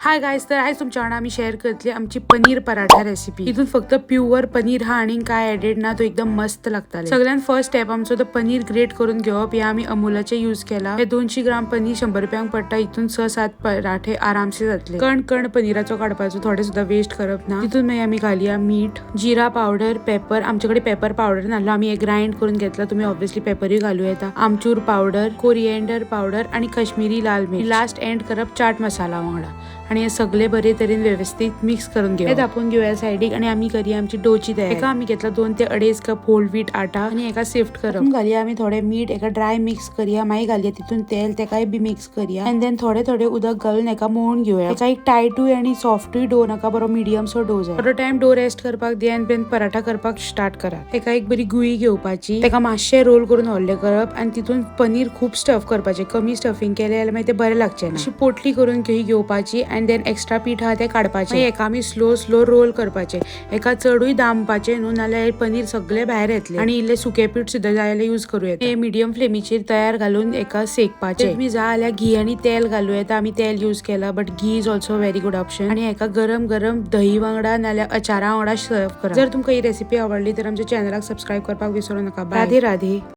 Hi guys, तर आयज तुमच्या वांगडा आमी शेअर करतली आमची पनीर पराठा रेसिपी। हितून फक्त प्युअर पनीर हा आणि काय एडेड ना, तो एकदम मस्त लागता। सगळ्यात फर्स्ट स्टेप आमचो तो पनीर ग्रेट करून घेवप। हे आमी अमूलाचे यूज केला। हे 200 ग्राम पनीर 100 रुपयांक पडटा। हितून 6-7 पराठे आरामसे जातले। कण कण पनीराचो काडपाचो, थोडे सुद्धा वेस्ट करप ना। तितून मागीर आमी घालया मीठ, जिरा पावडर, पेपर। आमच्याकडे पेपर पावडर नासलो, आमी हे ग्राइंड करून घेतला। तुम्ही ऑब्वियसली पेपरय घालू येता। आमचूर पावडर, कोरिएंडर पावडर आणि काश्मीरी लाल मिर्च। लास्ट एंड करप चाट मसाला वांगडा आणि हे सगळे बरे तरेन व्यवस्थित मिक्स करून घेऊ। हे दापून घेऊया साइडीक आणि आमी करूया आमची डोची तयारी। एका आमी घेतला 2 ते 2.5 कप होल व्हीट आटा आणि एका शिफ्ट करप। घालया आमी थोडे मीठ, एका ड्राय मिक्स करूया। मागीर घालया तितून तेल, तेकाय बी मिक्स करूया। एंड देन थोडे थोडे उदक घालून एका मळून घेऊया। एका एक टायटूय आणि सॉफ्टूय डो नाका, बरो मिडियम सो डो जाय। थोडो टाइम डो रेस्ट करपाक दिया आणि देन पराठा करपाक स्टार्ट करा। एका एक बरी गुळी घेवपाची, तेका मातशे रोल करून व्हडले करप आणि तितून पनीर खूप स्टफ करपाचे। कमी स्टफिंग केले जाल्यार मागीर ते बरे लागचे ना। अशी पोटली करून घेवपाची एंड देन एक्स्ट्रा पीठ हा ते काडपाचे। एका आमी स्लो रोल करपाचे। एका चडूय दामपाचे न्हू, नाल्यार पनीर सगळे भायर येतले आणि इल्ले सुके पीठ सुद्धा जाय जाल्यार यूज करू येता। हे मिडियम फ्लेमीचेर तयार घालून एका सेकपाचे। तुम्ही जाय जाल्यार घी आणि तेल घालू येता। आमी तेल यूज केला, but ghee is also very good option. आणि एका गरम गरम दही वांगडा नाल्यार अचारा वांगडा सर्व करा। जर तुमकां ही रेसिपी आवडली तर आमच्या चॅनलाक सबस्क्राइब करपाक विसरू नका। राधे राधे।